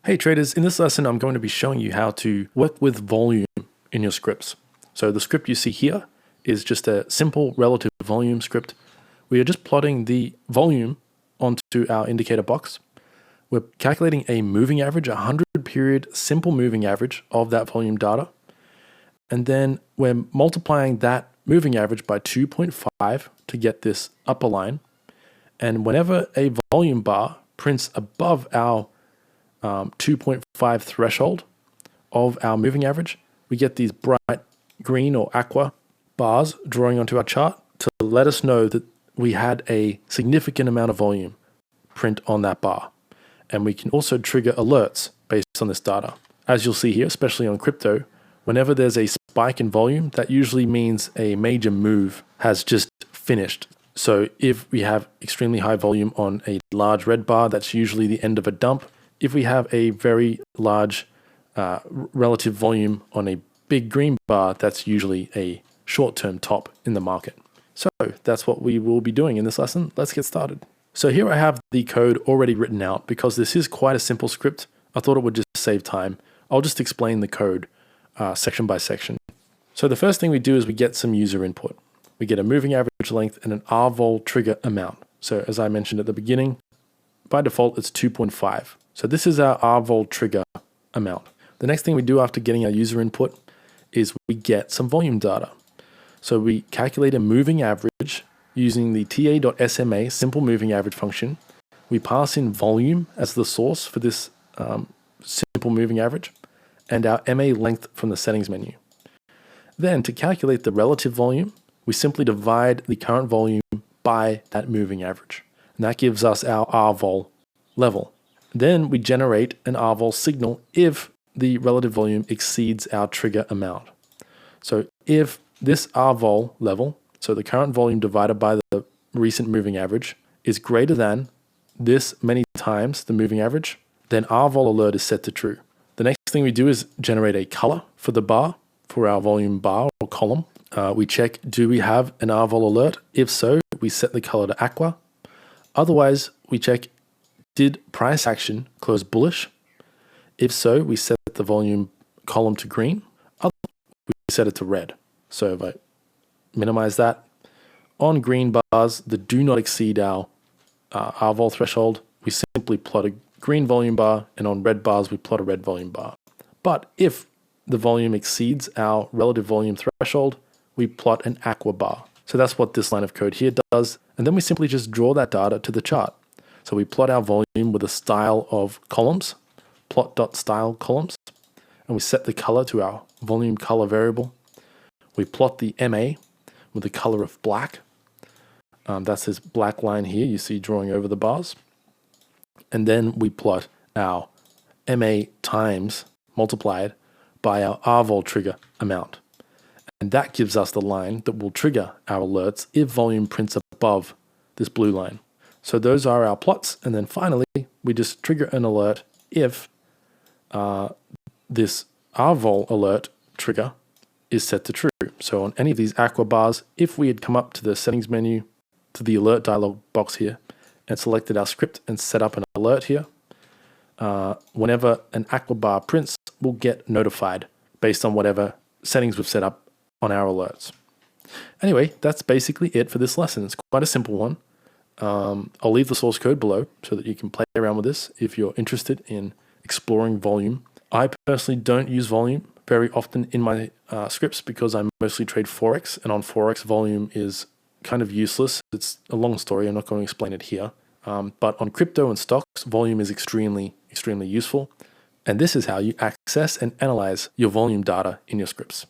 Hey traders, in this lesson I'm going to be showing you how to work with volume in your scripts. So the script you see here is just a simple relative volume script. We are just plotting the volume onto our indicator box. We're calculating a moving average, a 100-period simple moving average of that volume data. And then we're multiplying that moving average by 2.5 to get this upper line. And whenever a volume bar prints above our 2.5 threshold of our moving average, we get these bright green or aqua bars drawing onto our chart to let us know that we had a significant amount of volume print on that bar. And we can also trigger alerts based on this data. As you'll see here, especially on crypto, whenever there's a spike in volume, that usually means a major move has just finished. So if we have extremely high volume on a large red bar, that's usually the end of a dump. If we have a very large relative volume on a big green bar, that's usually a short-term top in the market. So that's what we will be doing in this lesson. Let's get started. So here I have the code already written out. Because this is quite a simple script, I thought it would just save time. I'll just explain the code section by section. So the first thing we do is we get some user input. We get a moving average length and an RVOL trigger amount. So as I mentioned at the beginning, by default it's 2.5. So this is our RVOL trigger amount. The next thing we do after getting our user input is we get some volume data. So we calculate a moving average using the ta.sma simple moving average function. We pass in volume as the source for this simple moving average and our MA length from the settings menu. Then to calculate the relative volume, we simply divide the current volume by that moving average. And that gives us our RVOL level. Then we generate an RVOL signal if the relative volume exceeds our trigger amount. So if this RVOL level, so the current volume divided by the recent moving average, is greater than this many times the moving average, then RVOL alert is set to true. The next thing we do is generate a color for the bar, for our volume bar or column. We check, do we have an RVOL alert? If so, we set the color to aqua. Otherwise, we check, did price action close bullish? If so, we set the volume column to green. Otherwise, we set it to red. So if I minimize that, on green bars that do not exceed our RVOL threshold, we simply plot a green volume bar, and on red bars, we plot a red volume bar. But if the volume exceeds our relative volume threshold, we plot an aqua bar. So that's what this line of code here does. And then we simply just draw that data to the chart. So we plot our volume with a style of columns, plot.style columns, and we set the color to our volume color variable. We plot the MA with the color of black. That's this black line here you see drawing over the bars. And then we plot our MA times multiplied by our RVOL trigger amount. And that gives us the line that will trigger our alerts if volume prints above this blue line. So those are our plots. And then finally, we just trigger an alert if this RVOL alert trigger is set to true. So on any of these aqua bars, if we had come up to the settings menu, to the alert dialog box here, and selected our script and set up an alert here, whenever an aqua bar prints, we'll get notified based on whatever settings we've set up on our alerts. Anyway, that's basically it for this lesson. It's quite a simple one. I'll leave the source code below so that you can play around with this if you're interested in exploring volume. I personally don't use volume very often in my scripts because I mostly trade Forex, and on Forex volume is kind of useless. It's a long story. I'm not going to explain it here. But on crypto and stocks, volume is extremely useful. And this is how you access and analyze your volume data in your scripts.